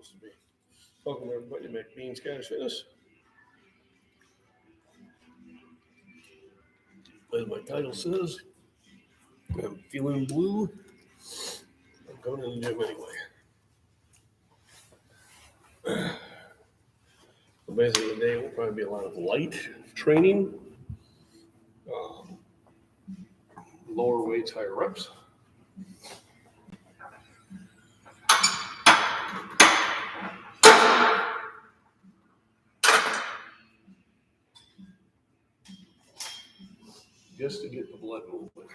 supposed to be. Welcome everybody to MacBean Scottish Fitness. As my title says, I'm feeling blue. I'm going to the gym anyway. So basically today will probably be a lot of light training, lower weights, higher reps. Just to get the blood moving.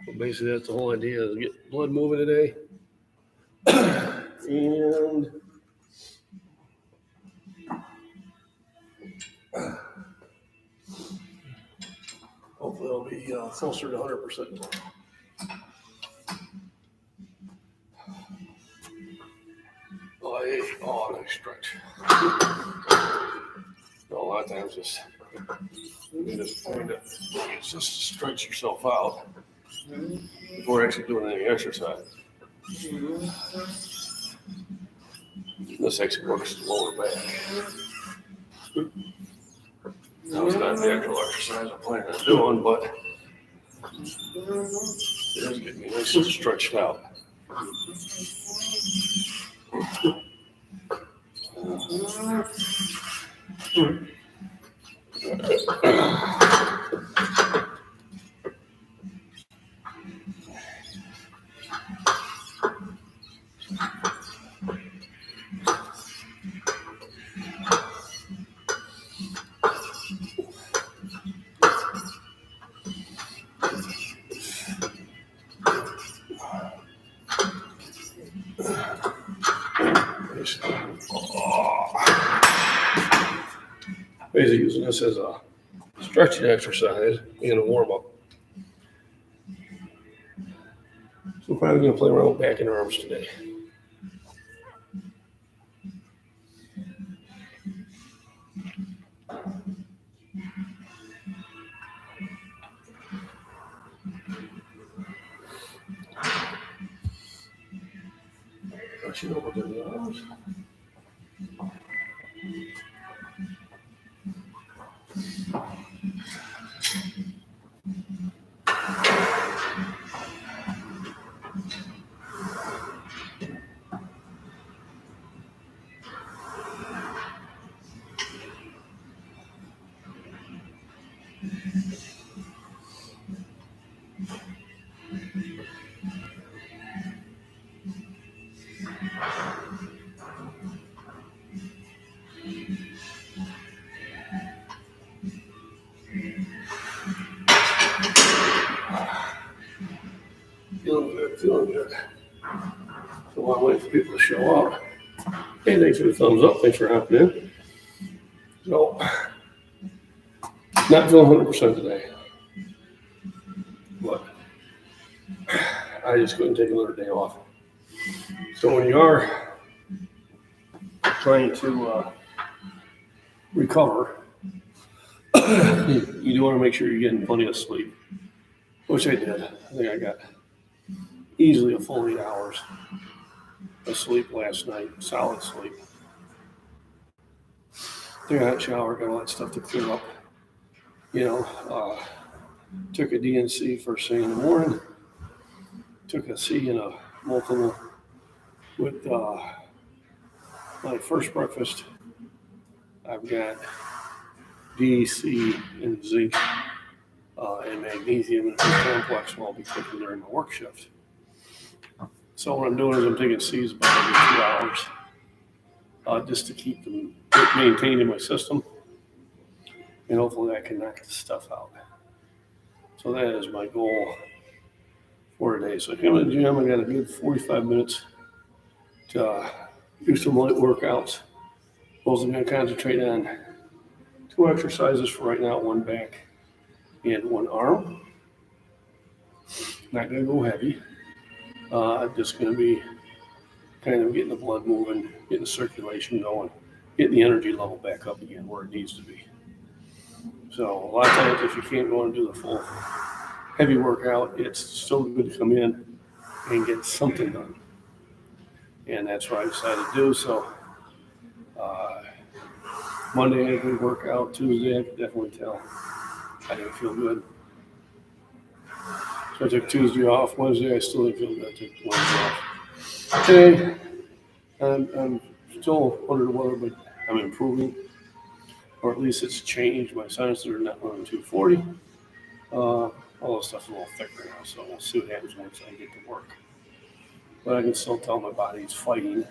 So basically that's the whole idea, is get blood moving today. And hopefully I'll be closer to 100%. Oh, nice stretch. A lot of times you just find it, it's just to stretch yourself out before actually doing any exercise. This actually works the lower back. Now it's not the actual exercise I'm planning on doing, but it does get me nice and stretched out. Basically using this as a stretching exercise and a warm up. So we're probably going to play around with back and arms today. Actually, over the arms. Feeling good. So while I'm waiting for people to show up, hey, thanks for the thumbs up. Thanks for hopping in. So, not feeling 100% today, but I just couldn't take another day off. So when you are trying to recover, you do want to make sure you're getting plenty of sleep, which I did. I think I got easily a full 8 hours of sleep last night, solid sleep. Took a hot shower, got all that stuff to clear up. Took a DNC first thing in the morning. Took a C and a multiple with my first breakfast. I've got D, C, and zinc and magnesium in a complex while I'll be taking during my work shift. So what I'm doing is I'm taking C's about every 2 hours just to keep them maintained in my system. And hopefully I can knock this stuff out. So that is my goal for today. So I come to the gym, I got a good 45 minutes to do some light workouts. I'm going to concentrate on 2 exercises for right now, 1 back and 1 arm. Not going to go heavy. I'm just going to be kind of getting the blood moving, getting the circulation going, getting the energy level back up again where it needs to be. So a lot of times if you can't go and do the full heavy workout, it's still good to come in and get something done. and that's what I decided to do. So Monday I had a good workout. Tuesday I could definitely tell I didn't feel good. So I took Tuesday off. Wednesday I still didn't feel good. I took Wednesday off. Today I'm still under the weather, but I'm improving, or at least it's changed. My sinuses are not running 240. All this stuff's a little thicker now, so we'll see what happens once I get to work. But I can still tell my body's fighting.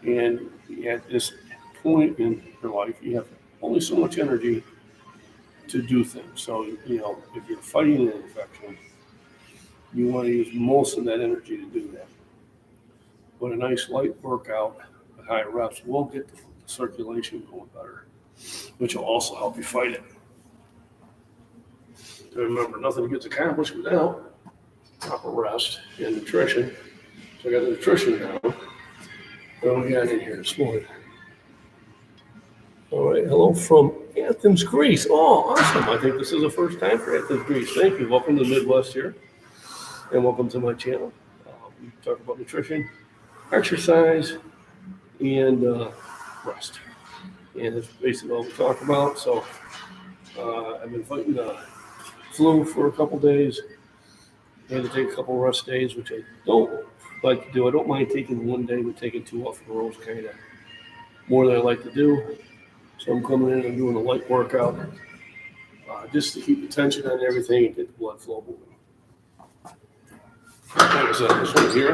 And at this point in your life, you have only so much energy to do things. So, if you're fighting an infection, you want to use most of that energy to do that. But a nice light workout with high reps will get the circulation going better, which will also help you fight it. Remember, nothing gets accomplished without proper rest and nutrition. So I got the nutrition now. What we got in here this morning? All right, hello from Athens, Greece. Oh, awesome. I think this is the first time for Athens, Greece. Thank you. Welcome to the Midwest here, and welcome to my channel. We talk about nutrition, exercise, and rest. And that's basically all we talk about. So I've been fighting the flu for a couple days. I had to take a couple rest days, which I don't like to do. I don't mind taking one day, but taking two off in a row is kind of more than I like to do. So I'm coming in and doing a light workout just to keep the tension on everything and get the blood flow moving. Like I said, this one here,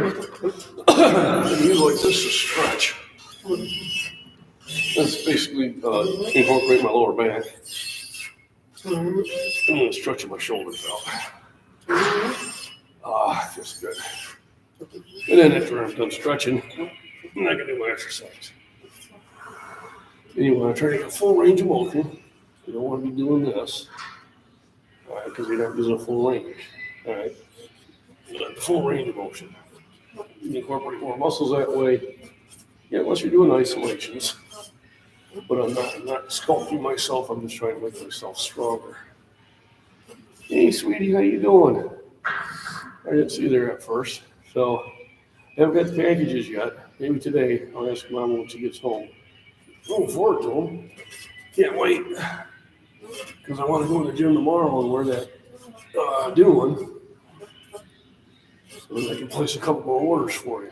I use like this to stretch. That's basically incorporate my lower back. I'm going to stretch my shoulders out. Feels good. And then after I'm done stretching, I'm not going to do my exercise. And you want to try to get full range of motion. You don't want to be doing this, all right, because you're not using a full range. All right, the full range of motion. You incorporate more muscles that way. Yeah, unless you're doing isolations. But I'm not sculpting myself. I'm just trying to make myself stronger. Hey, sweetie, how you doing? I didn't see you there at first, so I haven't got the packages yet. Maybe today I'll ask Mom when she gets home. Looking forward to them. Can't wait, because I want to go to the gym tomorrow and wear that new one, so that I can place a couple more orders for you.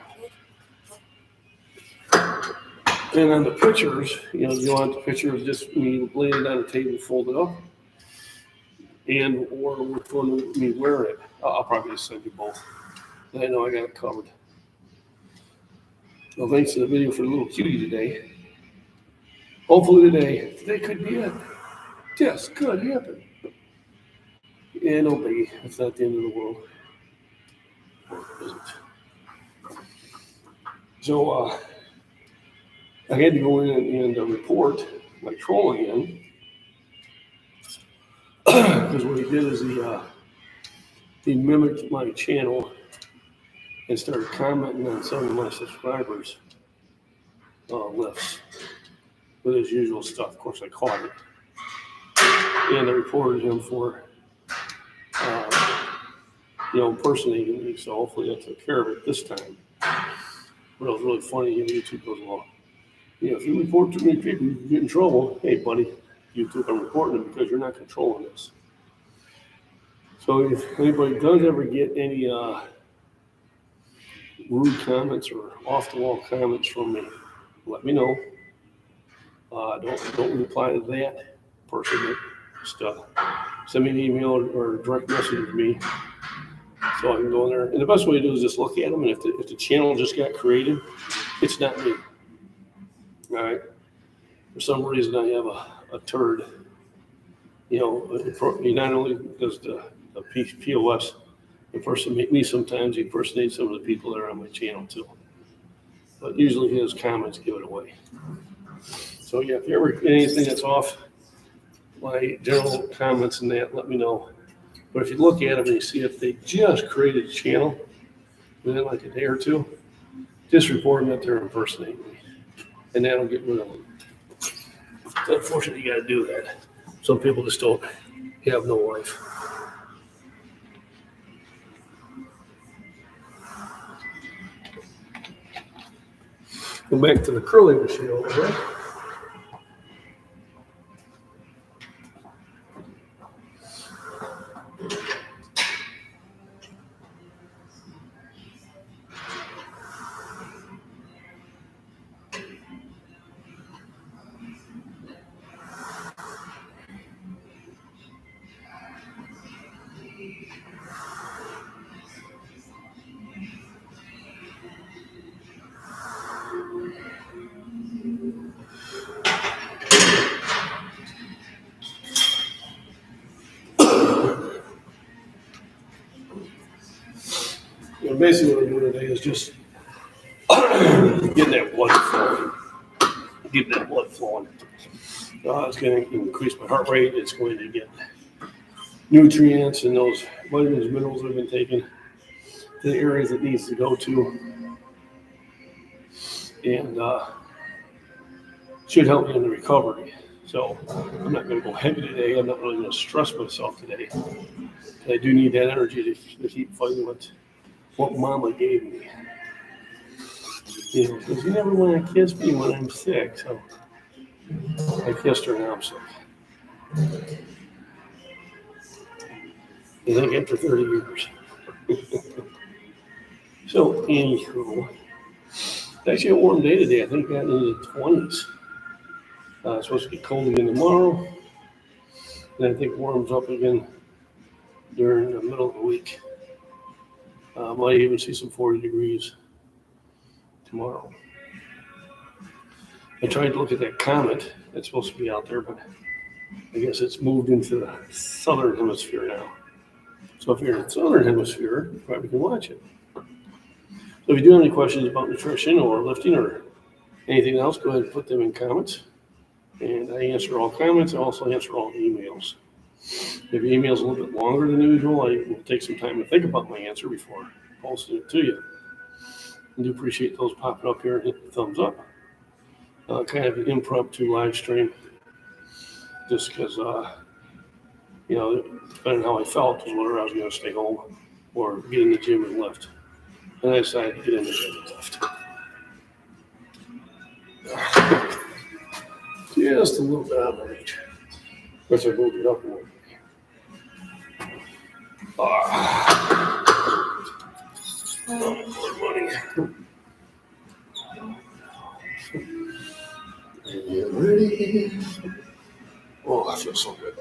And on the pictures, you want the picture of just me laying it on the table, folded up, and or which one with me wearing it. I'll probably just send you both. I know I got it covered. Well, thanks to the video for the little cutie today. Hopefully today could be it. Yes, could happen. Yeah, no biggie. It's not the end of the world. Or is it? So I had to go in and report my troll again. Because what he did is he mimicked my channel and started commenting on some of my subscribers' lists with his usual stuff. Of course, I caught it. And I reported him for impersonating me, so hopefully I took care of it this time. But it was really funny, YouTube goes, well, if you report too many people, you get in trouble. Hey, buddy, YouTube, I'm reporting it because you're not controlling this. So if anybody does ever get any rude comments or off-the-wall comments from me, let me know. Don't reply to that person. Just send me an email or direct message me so I can go in there. And the best way to do is just look at them. And if the channel just got created, it's not me. All right. For some reason, I have a turd. He not only does the POS impersonate me sometimes, he impersonates some of the people that are on my channel too. But usually his comments give it away. So yeah, if you ever get anything that's off my general comments and that, let me know. But if you look at them and you see if they just created a channel within like a day or two, just report them that they're impersonating me. And that'll get rid of them. So unfortunately, you got to do that. Some people just don't have no life. Go back to the curling machine over there. Basically what I'm doing today is just getting that blood flowing. It's going to increase my heart rate. It's going to get nutrients and those vitamins, minerals I've been taking to the areas it needs to go to. And should help me in the recovery. So I'm not going to go heavy today. I'm not really going to stress myself today. I do need that energy to keep fighting with what Mama gave me. Because you never want to kiss me when I'm sick. So I kissed her now I'm sick. I think after 30 years. So anywho, it's actually a warm day today. I think got into the 20s. It's supposed to be cold again tomorrow. And I think warms up again during the middle of the week. Might even see some 40 degrees tomorrow. I tried to look at that comet that's supposed to be out there, but I guess it's moved into the southern hemisphere now. So if you're in the southern hemisphere, you probably can watch it. So if you do have any questions about nutrition or lifting or anything else, go ahead and put them in comments. And I answer all comments. I also answer all emails. If your email is a little bit longer than usual, I will take some time to think about my answer before posting it to you. I do appreciate those popping up here and hit the thumbs up. Kind of an impromptu live stream, just because, depending on how I felt, was whether I was going to stay home or get in the gym and lift. And I decided to get in the gym and lift. Just a little bit out of reach. Of course, I moved it up a little bit. More money. You ready? Oh, I feel so good.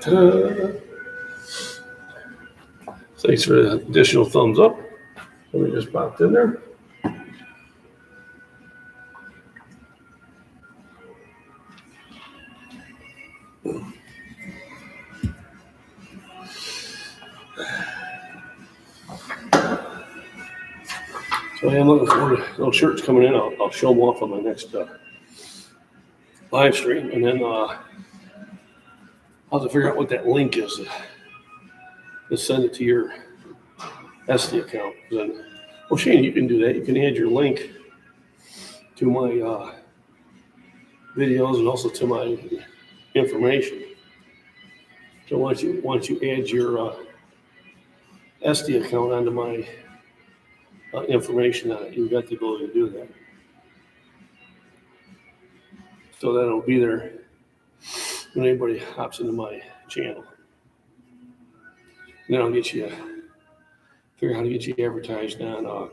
Ta-da. Thanks for the additional thumbs up. Let me just popped in there. So I am looking forward to those shirts coming in. I'll show them off on my next live stream, and then I'll have to figure out what that link is to send it to your SD account. Then, well, Shane, you can do that. You can add your link to my videos and also to my information. So once you add your SD account onto my information on it, you've got the ability to do that. So that it'll be there when anybody hops into my channel. And then I'll figure out how to get you advertised on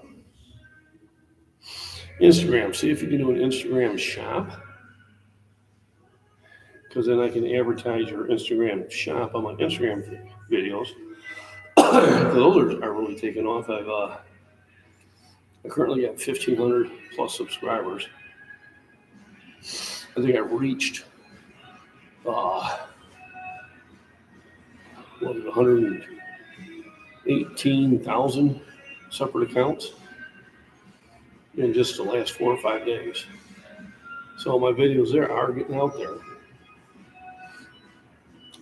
Instagram. See if you can do an Instagram shop, because then I can advertise your Instagram shop on my Instagram videos. Those are really taking off. I currently got 1,500 plus subscribers. I think I've reached 118,000 separate accounts in just the last 4 or 5 days. So my videos there are getting out there.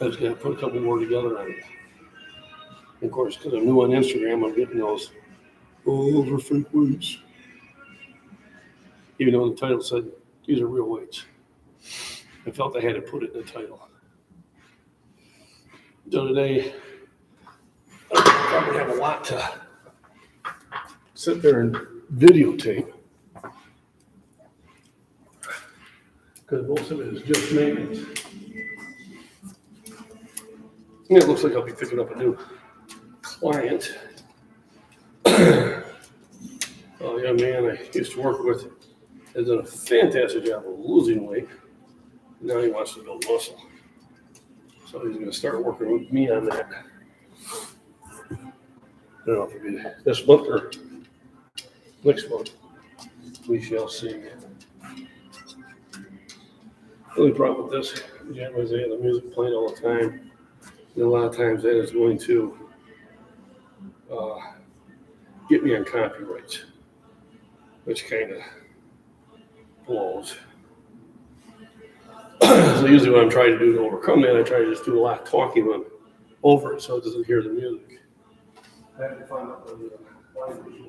I just got to put a couple more together on it. And of course, because I'm new on Instagram, I'm getting those over fake weights. Even though the title said these are real weights. I felt I had to put it in the title. So today, I probably have a lot to sit there and videotape. Because most of it is just maintenance. And it looks like I'll be picking up a new client. Oh, young man I used to work with has done a fantastic job of losing weight. Now he wants to build muscle. So he's going to start working with me on that. I don't know if it'll be this month or next month. We shall see. The only problem with this gym is they have the music playing all the time. And a lot of times that is going to get me on copyrights, which kind of blows. So usually what I'm trying to do to overcome that, I try to just do a lot of talking over it so it doesn't hear the music. I have to find out the language.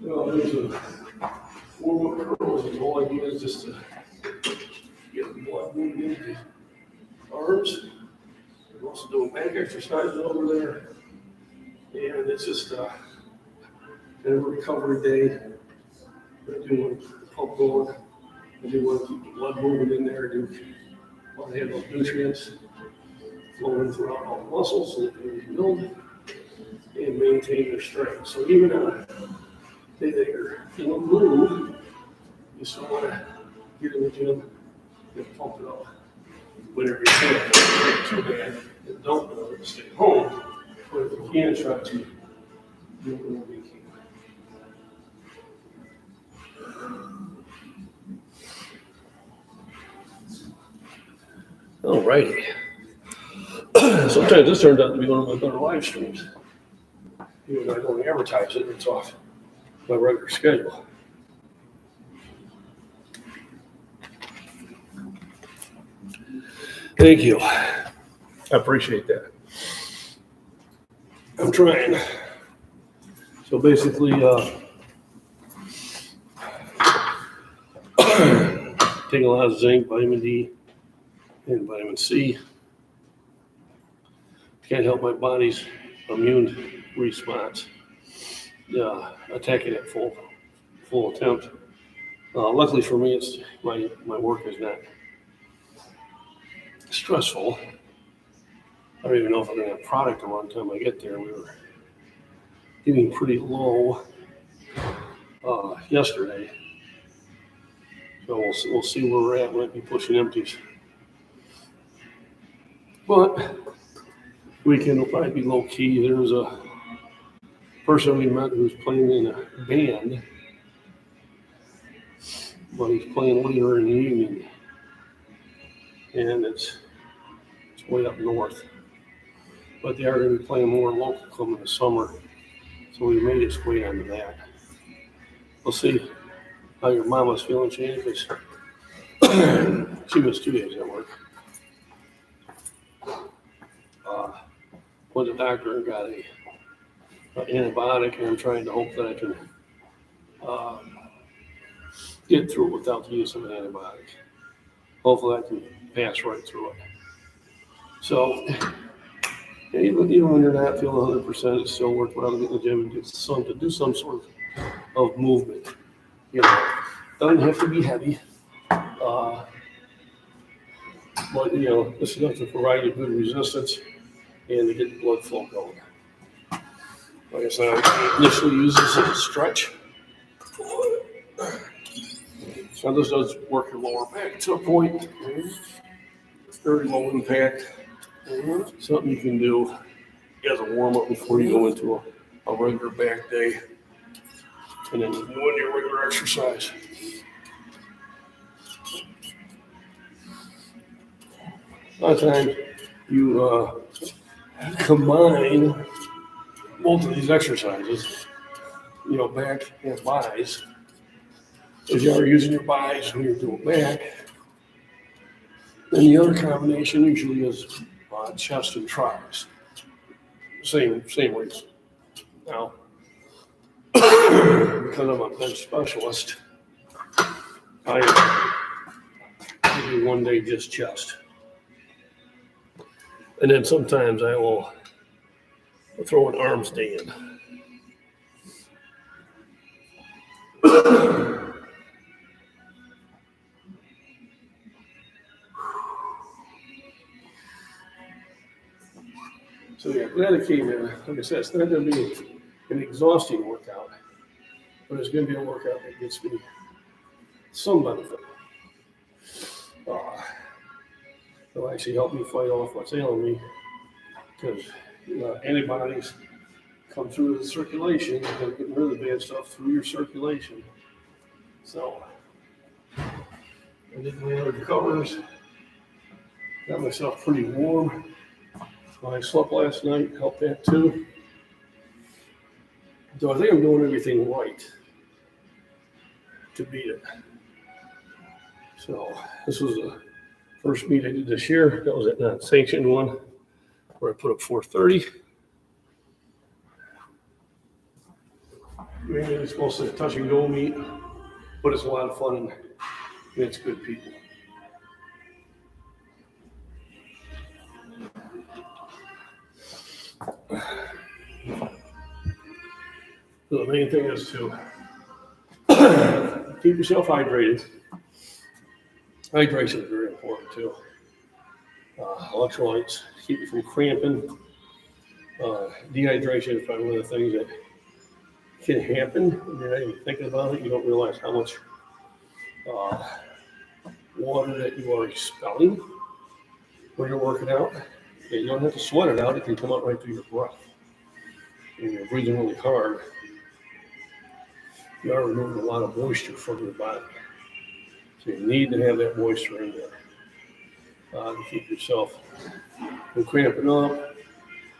Well, there's a warm-up curls. The whole idea is just to get the blood moving into the arms. I'm also doing back exercises over there. And it's just a recovery day. I do want to pump going. I do want to keep the blood moving in there. I do want to have those nutrients flowing throughout all the muscles so that they can build and maintain their strength. So even on a day that you're feeling blue, you still want to get in the gym and pump it up. Whenever you can't get too bad, and don't stay home. But if you can, try to do whatever you can. Alrighty. Sometimes this turns out to be one of my better live streams. Even though I don't advertise it, it's off my regular schedule. Thank you. I appreciate that. I'm trying. So basically, taking a lot of zinc, vitamin D, and vitamin C. Can't help my body's immune response. Attacking at full attempt. Luckily for me, it's my work is not stressful. I don't even know if I'm going to have product around the time I get there. We were getting pretty low yesterday. So we'll see where we're at. Might be pushing empties. But weekend will probably be low key. There's a person we met who's playing in a band, but he's playing later in the evening. And it's way up north. But they are going to be playing more local come in the summer. So we made us wait on that. We'll see how your mama's feeling, Shane, because she missed 2 days at work. Went to the doctor and got an antibiotic, and I'm trying to hope that I can get through it without the use of an antibiotic. Hopefully I can pass right through it. So even when you're not feeling 100%, it's still worthwhile to get in the gym and do some sort of movement. You know, doesn't have to be heavy, but this is enough to provide you good resistance and to get the blood flow going. Like I said, I initially use this as a stretch. So this does work your lower back to a point. Very low impact. Something you can do as a warm-up before you go into a regular back day. And then doing your regular exercise. A lot of times you combine both of these exercises, back and buys. If you are using your buys when you're doing back, then the other combination usually is chest and tries. Same weights. Now, because I'm a bench specialist, I do one day just chest. And then sometimes I will throw an arms day in. So yeah, dedicated, like I said, it's not going to be an exhausting workout, but it's going to be a workout that gets me some benefit. It'll actually help me fight off what's ailing me, because antibodies come through the circulation and get rid of the bad stuff through your circulation. So I did my other covers, got myself pretty warm. I slept last night, helped that too. So I think I'm doing everything right to beat it. So this was the first meet I did this year. That was at that sanctioned one where I put up 430. Maybe it's supposed to touch and go meet, but it's a lot of fun and it's good people. So the main thing is to keep yourself hydrated. Hydration is very important too. Electrolytes keep you from cramping. Dehydration is probably one of the things that can happen when you're not even thinking about it. You don't realize how much water that you are expelling when you're working out. And you don't have to sweat it out. It can come out right through your breath. When you're breathing really hard, you are removing a lot of moisture from your body. So you need to have that moisture in there to keep yourself from cramping up,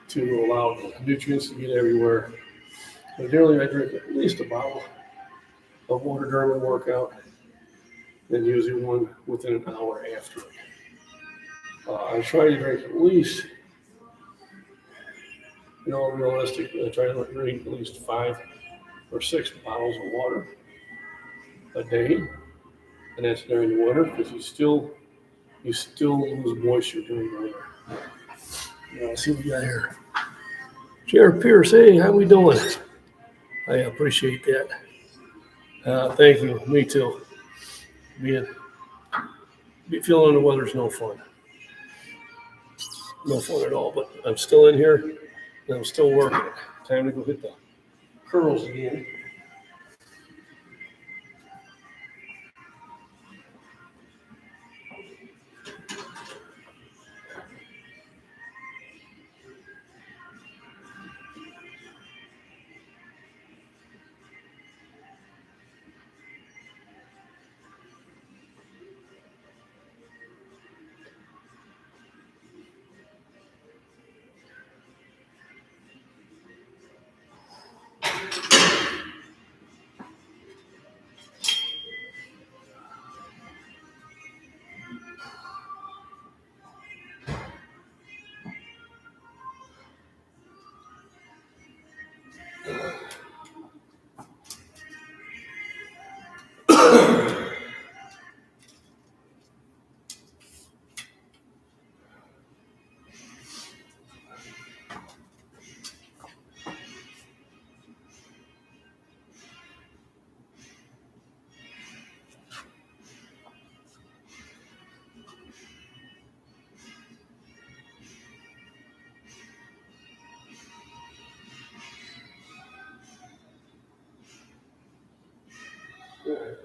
to allow the nutrients to get everywhere. So generally I drink at least a bottle of water during my workout, and usually one within an hour after it. I try to drink at least, realistic, I try to drink at least 5 or 6 bottles of water a day, and that's during the winter, because you still lose moisture during the winter. Let's see what we got here. Jared Pierce, hey, how we doing? I appreciate that. Thank you. Me too. Feeling the weather's no fun. No fun at all, but I'm still in here and I'm still working. Time to go hit the curls again.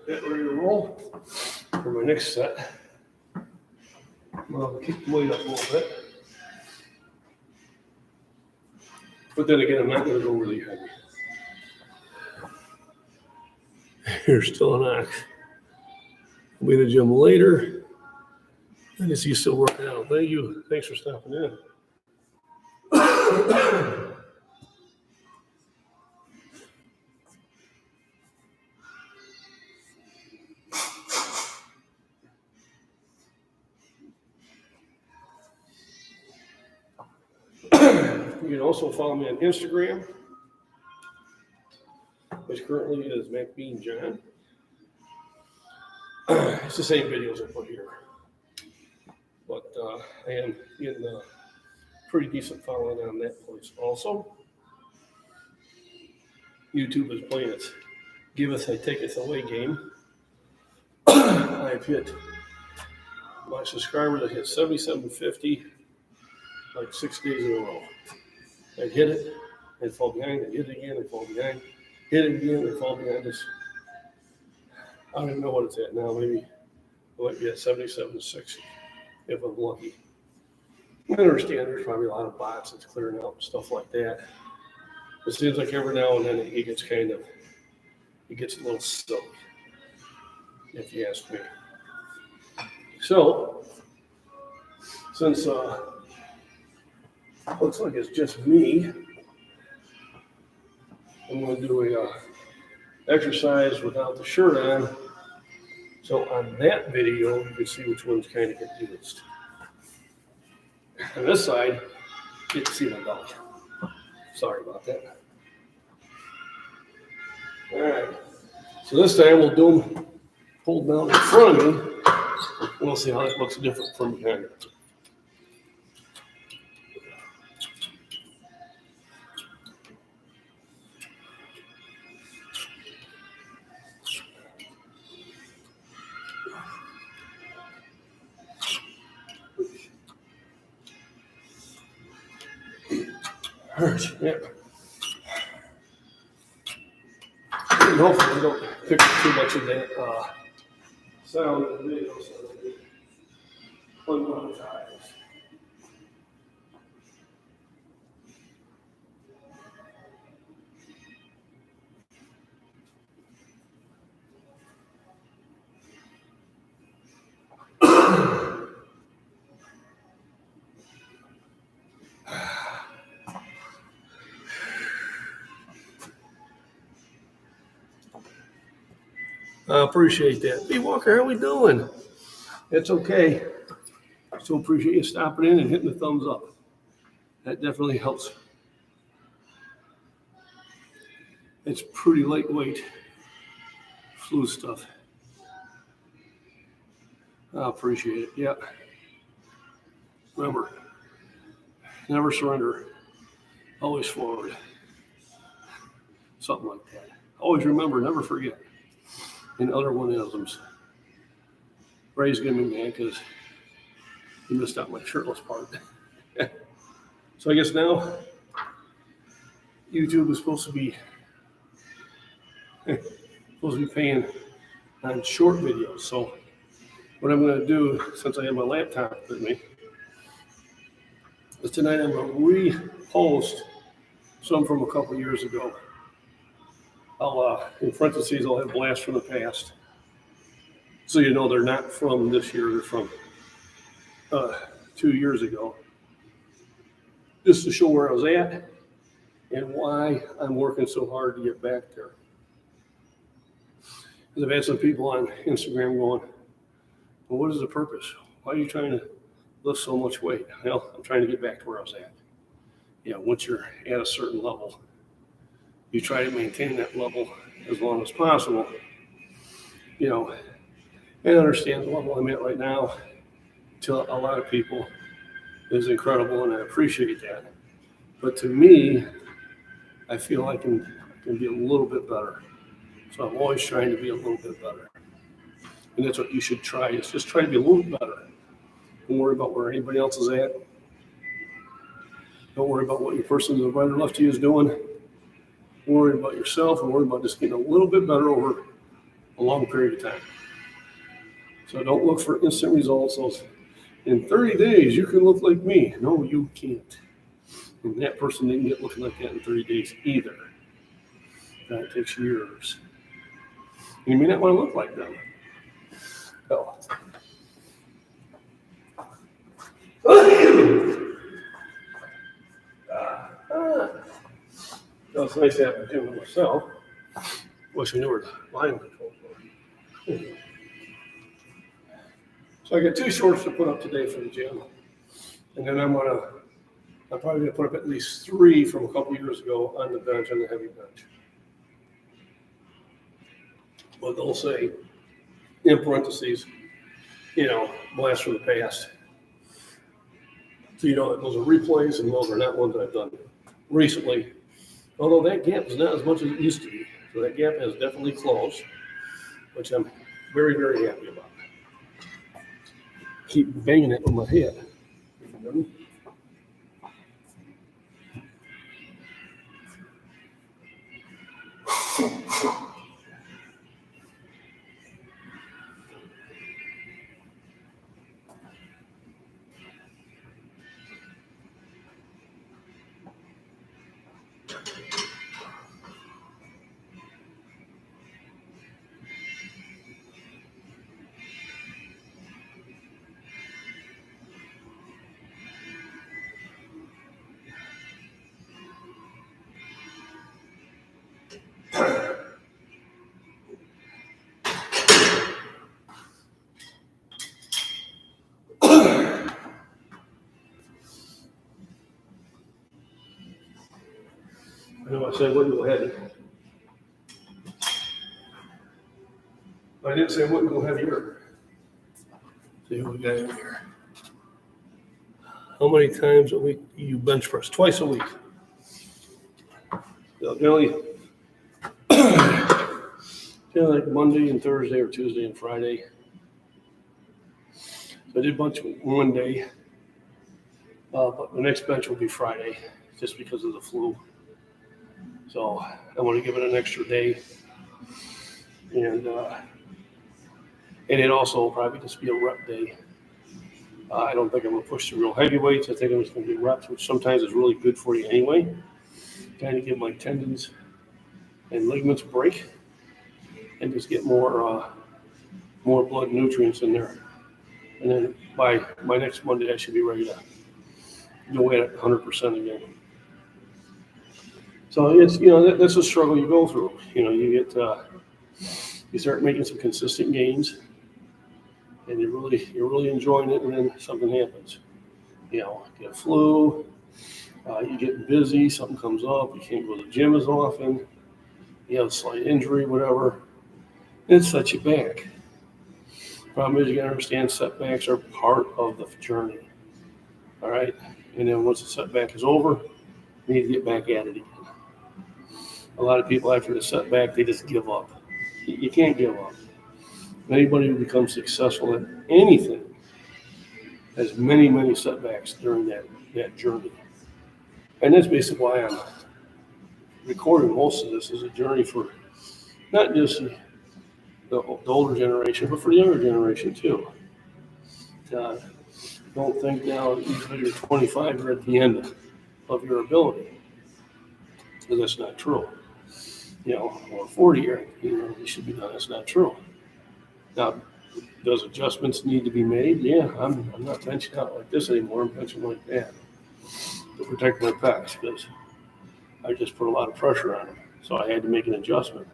Get ready to roll for my next set. I'll kick the weight up a little bit. But then again, I'm not going to go really heavy. Here's still an axe. I'll be in the gym later. I can see you still working out. Thank you. Thanks for stopping in. You can also follow me on Instagram, which currently is MacBean John. It's the same videos I put here. But I am getting a pretty decent following on that place also. YouTube is playing its giveth, I taketh away game. I've hit my subscribers, I hit 7,750 like 6 days in a row. I'd hit it, I'd fall behind, I'd hit it again, I'd fall behind, hit it again, I'd fall behind. I don't even know what it's at now. Maybe it might be at 77.60 if I'm lucky. I understand there's probably a lot of bots that's clearing out and stuff like that. It seems like every now and then it gets a little silly, if you ask me. So, since looks like it's just me, I'm going to do a exercise without the shirt on. So on that video, you can see which ones kind of get used. On this side, you can see my belly. Sorry about that. All right. So this time we'll do them pulled down in front of me. We'll see how it looks different from behind it. All right, yeah. And hopefully we don't pick up too much of that sound in the video, so that we unmonetize. I appreciate that. B. Walker, how we doing? It's okay. So appreciate you stopping in and hitting the thumbs up. That definitely helps. It's pretty lightweight flu stuff. I appreciate it. Yeah. Remember, never surrender. Always forward. Something like that. Always remember, never forget. And other one-isms. Ray's gonna be mad because he missed out my shirtless part. So I guess now YouTube is supposed to be paying on short videos. So what I'm gonna do, since I have my laptop with me, is tonight I'm gonna repost some from a couple years ago. I'll, in parentheses, I'll have blasts from the past. So you know they're not from this year, they're from 2 years ago. Just to show where I was at and why I'm working so hard to get back there. Because I've had some people on Instagram going, well, what is the purpose? Why are you trying to lift so much weight? Well, I'm trying to get back to where I was at. Yeah, once you're at a certain level, you try to maintain that level as long as possible. You know, and understand the level I'm at right now to a lot of people is incredible, and I appreciate that. But to me, I feel I can be a little bit better. So I'm always trying to be a little bit better. And that's what you should try, is just try to be a little bit better. Don't worry about where anybody else is at. Don't worry about what your person to the right or left of you is doing. Don't worry about yourself, and worry about just getting a little bit better over a long period of time. So don't look for instant results. In 30 days, you can look like me. No, you can't. And that person didn't get looking like that in 30 days either. That takes years. You may not want to look like them. So. So it's nice to have a gym with myself. Wish I knew where the line controls were. So I got 2 shorts to put up today for the gym. And then I'm going to I'm probably going to put up at least 3 from a couple years ago on the bench, on the heavy bench. But they'll say, in parentheses, blast from the past. So, those are replays, and those are not ones I've done recently. Although that gap is not as much as it used to be. So that gap has definitely closed, which I'm very, very happy about. Keep banging it on my head. I know I said I wouldn't go heavy. I didn't say I wouldn't go heavier. See what we got in here. How many times a week do you bench press? Twice a week. Generally, like Monday and Thursday, or Tuesday and Friday. So I did bunch one day, but the next bench will be Friday, just because of the flu. So I want to give it an extra day, and it also will probably just be a rep day. I don't think I'm going to push the real heavyweights. I think I'm just going to do reps, which sometimes is really good for you anyway. Kind of give my tendons and ligaments a break, and just get more blood nutrients in there. And then by next Monday, I should be ready to go at it 100% again. So it's that's a struggle you go through. You start making some consistent gains, and you're really enjoying it, and then something happens. You get a flu, you get busy, something comes up, you can't go to the gym as often, you have a slight injury, whatever, it sets you back. Problem is, you gotta understand setbacks are part of the journey. All right, and then once the setback is over, you need to get back at it again. A lot of people after the setback, they just give up. You can't give up. Anybody who becomes successful at anything has many, many setbacks during that journey. And that's basically why I'm recording most of this as a journey for not just the older generation, but for the younger generation too. Don't think now, even though you're 25, you're at the end of your ability, because that's not true. Or 40 year, you should be done. That's not true. Now, does adjustments need to be made? Yeah, I'm not benching out like this anymore. I'm benching like that to protect my pecs, because I just put a lot of pressure on them. So I had to make an adjustment.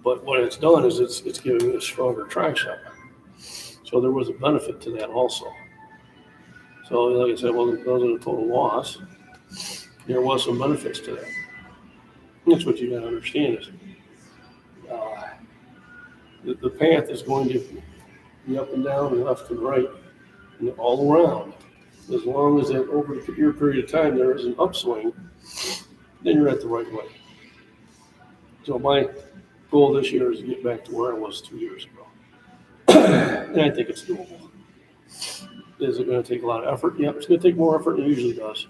But what it's done is it's giving me a stronger tricep. So there was a benefit to that also. So like I said, well, it wasn't a total loss. There was some benefits to that. That's what you got to understand is the path is going to be up and down and left and right and all around. As long as that over your period of time there is an upswing, then you're at the right way. So my goal this year is to get back to where I was 2 years ago. And I think it's doable. Is it going to take a lot of effort? Yeah, it's going to take more effort than it usually does.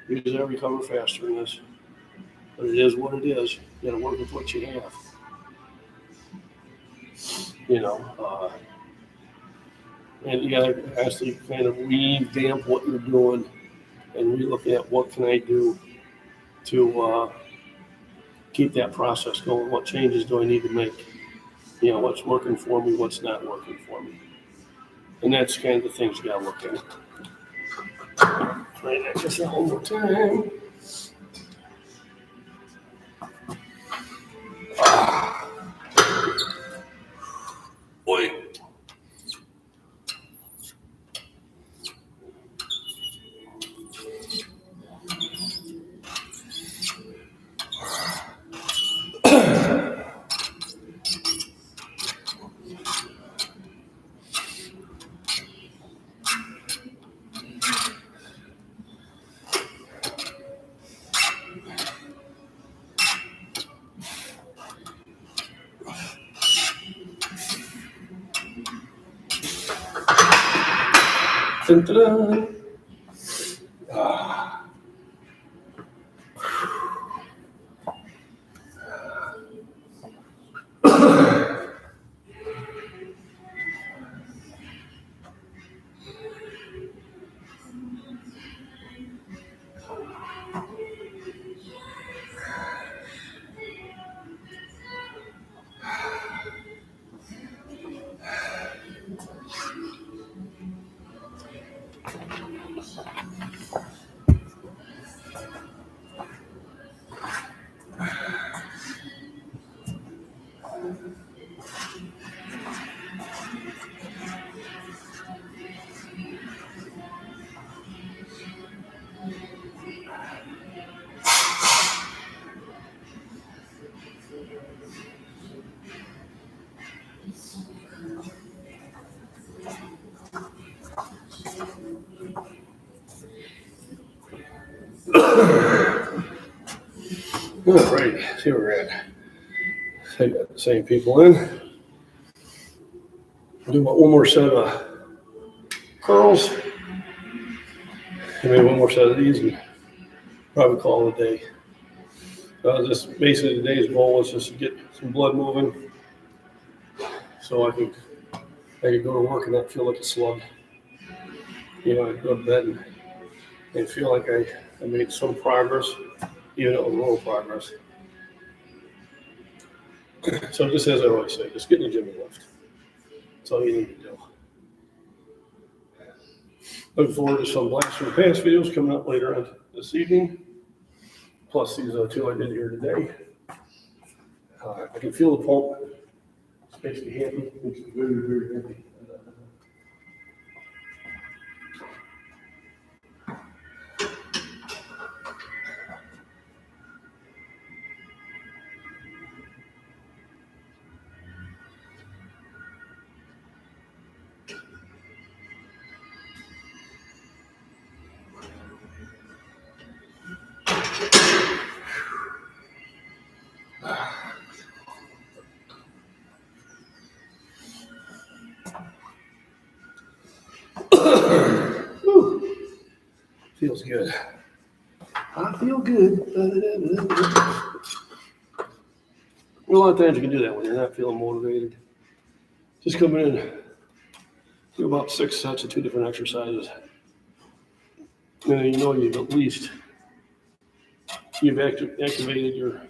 Usually I recover faster than this. But it is what it is. You got to work with what you have. And you got to actually kind of revamp what you're doing and relook at what can I do to keep that process going. What changes do I need to make? What's working for me, what's not working for me. And that's kind of the things you got to look at. Try that just one more time. Boy. Dun, dun, dun. Ah. All right, see where we're at. I got the same people in. Do one more set of curls. And maybe one more set of these and probably call it a day. Just basically today's goal is just to get some blood moving so I could go to work and not feel like a slug. I go to bed and feel like I made some progress, even though it was little progress. So just as I always say, just get in the gym and lift. That's all you need to do. Looking forward to some Blast from the Past videos coming up later on this evening. Plus these two I did here today. I can feel the pump. It makes me happy. It makes me very, very happy. Feels good. I feel good. A lot of times you can do that when you're not feeling motivated. Just come in, do about 6 sets of 2 different exercises. And then you've at least activated your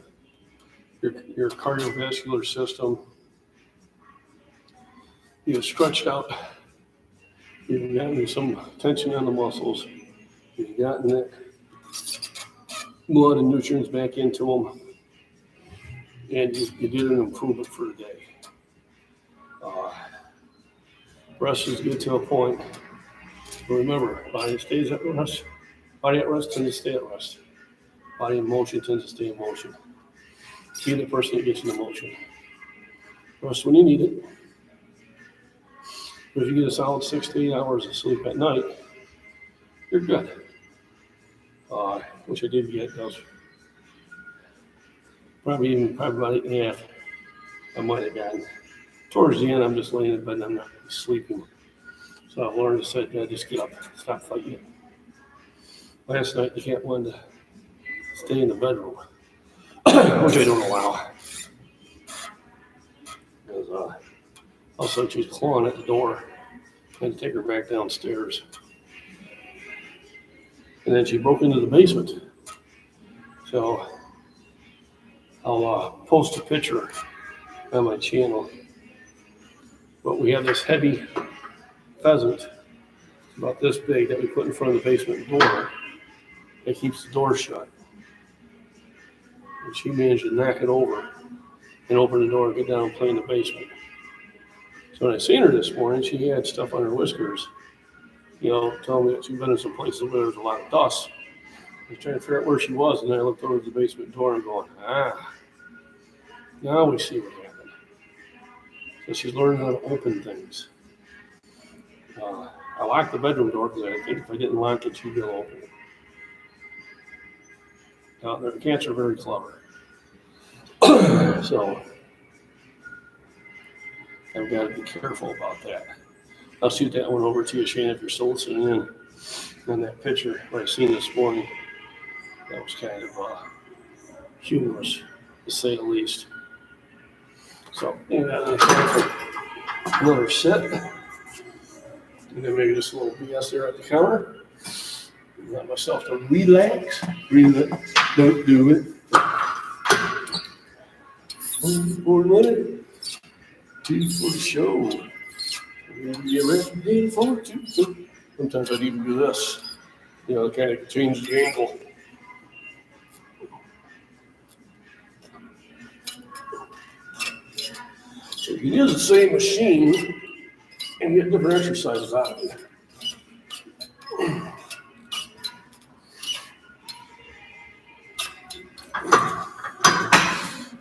cardiovascular system. You've stretched out. You've gotten some tension on the muscles. You've gotten that blood and nutrients back into them. And you did an improvement for the day. Rest is good to a point. But remember, body stays at rest. Body at rest tends to stay at rest. Body in motion tends to stay in motion. Be the person that gets into motion. Rest when you need it. But if you get a solid 6 to 8 hours of sleep at night, you're good. Which I did get. That was probably about 8.5. I might have gotten. Towards the end, I'm just laying in bed and I'm not sleeping. So I've learned to say, just get up, stop fighting it. Last night, the cat wanted to stay in the bedroom, which I don't allow. Because all of a sudden she's clawing at the door. I had to take her back downstairs. And then she broke into the basement. So I'll post a picture on my channel. But we have this heavy pheasant, about this big, that we put in front of the basement door. It keeps the door shut. And she managed to knock it over and open the door and get down and play in the basement. So when I seen her this morning, she had stuff on her whiskers, telling me that she'd been in some places where there was a lot of dust. I was trying to figure out where she was, and then I looked over at the basement door and going, now we see what happened. So she's learning how to open things. I locked the bedroom door because I think if I didn't lock it, she'd be able to open it. Now, the cats are very clever. So I've got to be careful about that. I'll shoot that one over to you, Shane, if you're still listening in. And that picture I seen this morning, that was kind of humorous, to say the least. So, another sit. And then maybe just a little BS there at the counter. Let myself to relax. Breathe it. Don't do it. 1 for the money, 2 for the show. Get ready for it too. Sometimes I'd even do this. Kind of change the angle. So you can use the same machine and get different exercises out of it.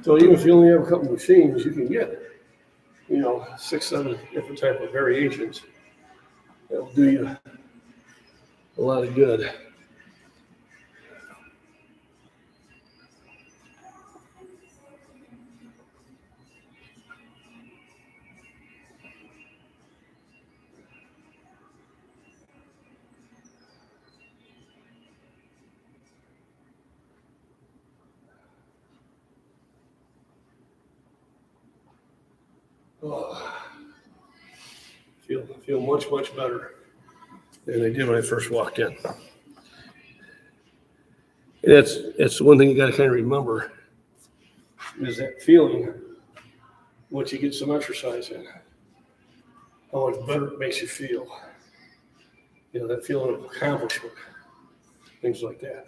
So even if you only have a couple machines, you can get, 6, 7 different type of variations. That'll do you a lot of good. Oh, feel much, much better than I did when I first walked in. And that's one thing you got to kind of remember is that feeling once you get some exercise in, how much better it makes you feel. That feeling of accomplishment, things like that.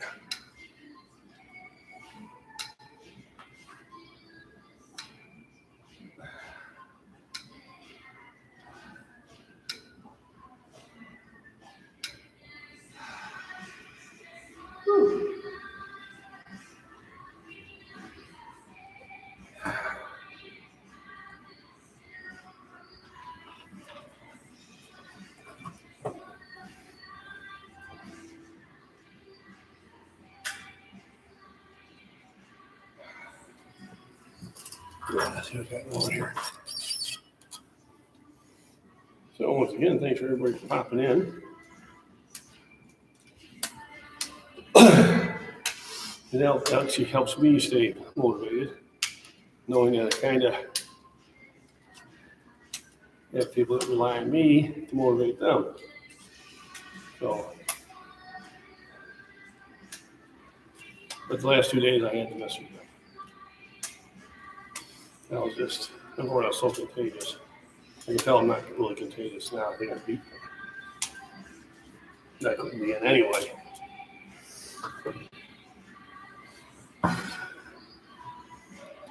Yeah, let's see what got going here. So once again, thanks for everybody for popping in. That actually helps me stay motivated, knowing that I kind of have people that rely on me to motivate them. So, but the last 2 days I had to mess with them. That was just, everyone else so contagious. I can tell I'm not really contagious now. I think I beat them. That couldn't be in anyway.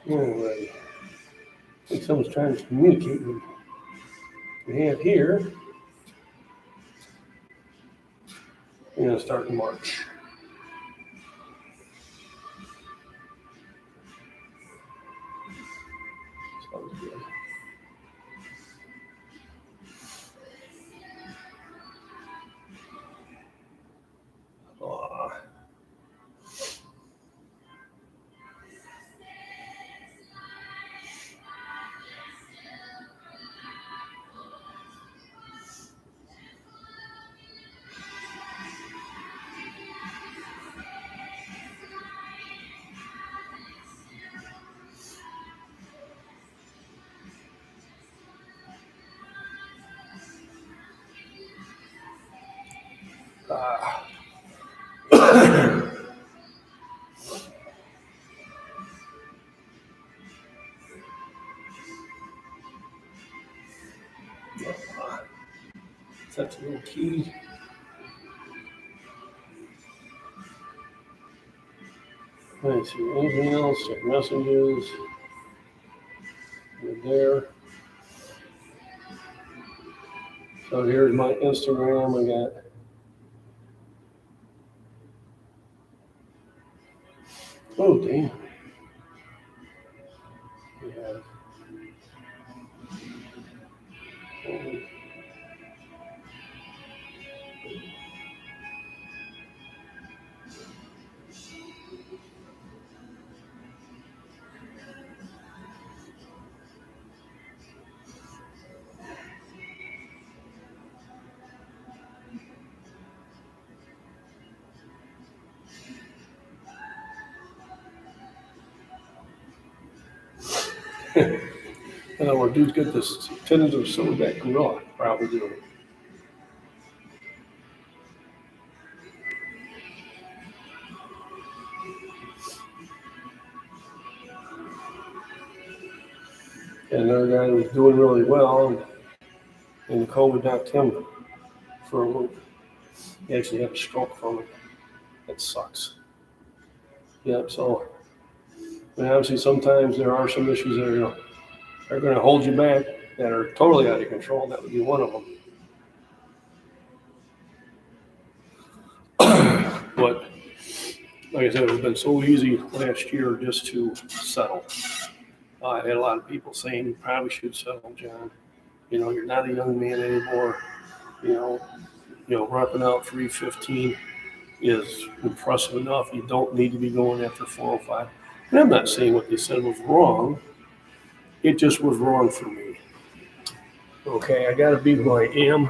Anyway, I think someone's trying to communicate with me. We have here, we're going to start in March. Sounds good. That's a little key. Let's see, anything else? Check messages. Right there. So here's my Instagram. I got damn. Yeah. Or dudes get this tendons of so back gorilla, probably do. And another guy was doing really well, and COVID knocked him for a loop. He actually had a stroke from it. That sucks. Yeah, so obviously sometimes there are some issues that are going to hold you back that are totally out of control. That would be one of them. But like I said, it would have been so easy last year just to settle. I had a lot of people saying you probably should settle, John. You're not a young man anymore. You know, repping out 315 is impressive enough. You don't need to be going after 405. And I'm not saying what they said was wrong. It just was wrong for me. Okay, I got to be who I am.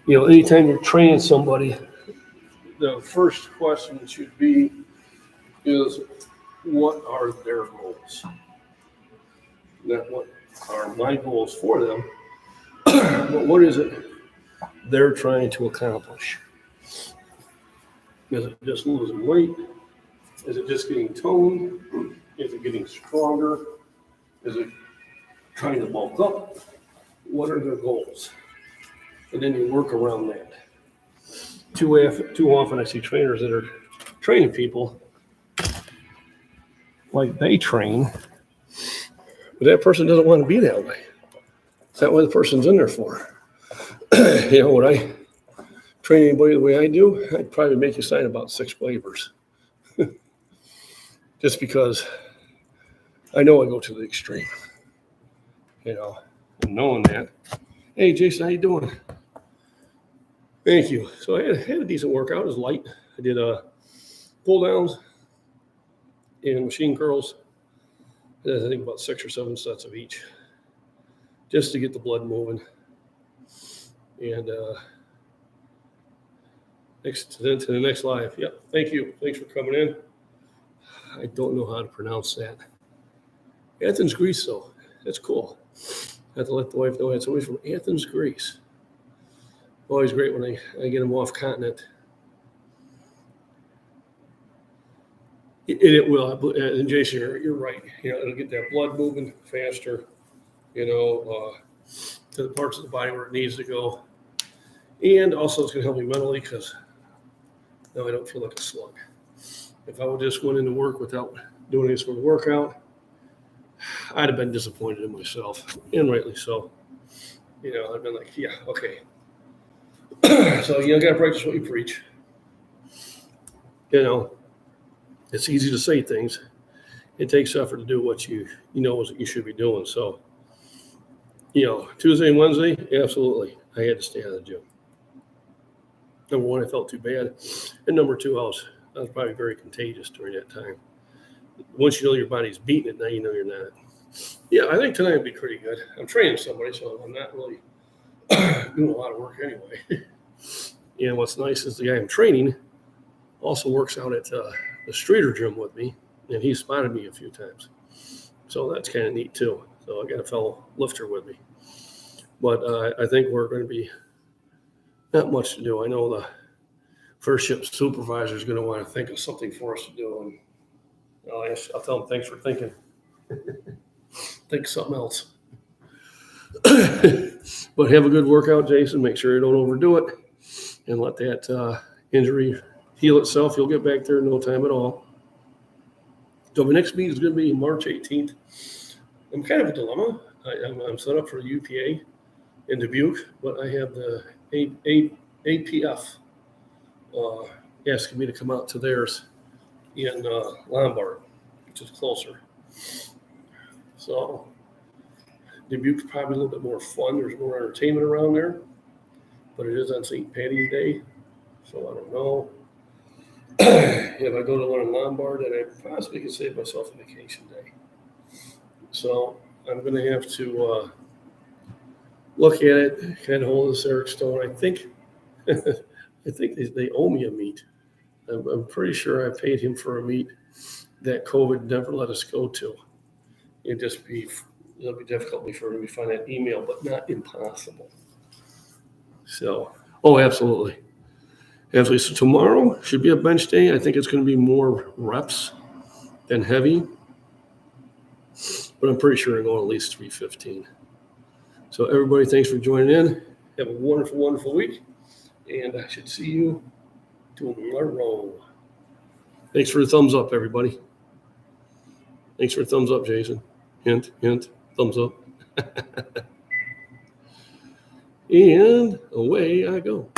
Anytime you're training somebody, the first question should be is what are their goals? Not what are my goals for them, but what is it they're trying to accomplish? Is it just losing weight? Is it just getting toned? Is it getting stronger? Is it trying to bulk up? What are their goals? And then you work around that. Too often I see trainers that are training people like they train, but that person doesn't want to be that way. Is that what the person's in there for? Would I train anybody the way I do? I'd probably make you sign about 6 waivers. Just because I know I go to the extreme. And knowing that. Hey, Jason, how you doing? Thank you. So I had a decent workout. It was light. I did pull downs and machine curls. I think about 6 or 7 sets of each, just to get the blood moving. And to the next live. Yep. Thank you. Thanks for coming in. I don't know how to pronounce that. Athens, Greece, though. That's cool. I have to let the wife know it's always from Athens, Greece. Always great when I get them off continent. It will. And Jason, you're right. It'll get that blood moving faster, to the parts of the body where it needs to go. And also it's going to help me mentally because now I don't feel like a slug. If I would just went into work without doing any sort of workout, I'd have been disappointed in myself, and rightly so. I'd been like, yeah, okay. So you got to practice what you preach. It's easy to say things. It takes effort to do what you should be doing. So, Tuesday and Wednesday, absolutely, I had to stay out of the gym. Number one, I felt too bad, and number two, I was probably very contagious during that time. Once you know your body's beating it, now you know you're not. Yeah, I think tonight would be pretty good. I'm training somebody, so I'm not really doing a lot of work anyway. And what's nice is the guy I'm training also works out at the Streeter gym with me, and he spotted me a few times. So that's kind of neat too. So I got a fellow lifter with me. But I think we're going to be not much to do. I know the first shift supervisor is going to want to think of something for us to do, and I'll tell him thanks for thinking. Think of something else. But have a good workout, Jason. Make sure you don't overdo it, and let that injury heal itself. You'll get back there in no time at all. So my next meet is going to be March 18th. I'm kind of a dilemma. I'm set up for UPA in Dubuque, but I have the APF asking me to come out to theirs in Lombard, which is closer. So Dubuque's probably a little bit more fun. There's more entertainment around there, but it is on St. Patty's Day, so I don't know. If I go to one in Lombard, then I possibly could save myself a vacation day. So I'm going to have to look at it, kind of hold this Eric Stone. I think they owe me a meet. I'm pretty sure I paid him for a meet that COVID never let us go to. it'll be difficult for me to find that email, but not impossible. So, absolutely. Absolutely. So tomorrow should be a bench day. I think it's going to be more reps than heavy, but I'm pretty sure I'm going at least 315. So everybody, thanks for joining in. Have a wonderful, wonderful week, and I should see you tomorrow. Thanks for the thumbs up, everybody. Thanks for the thumbs up, Jason. Hint, hint, thumbs up. And away I go.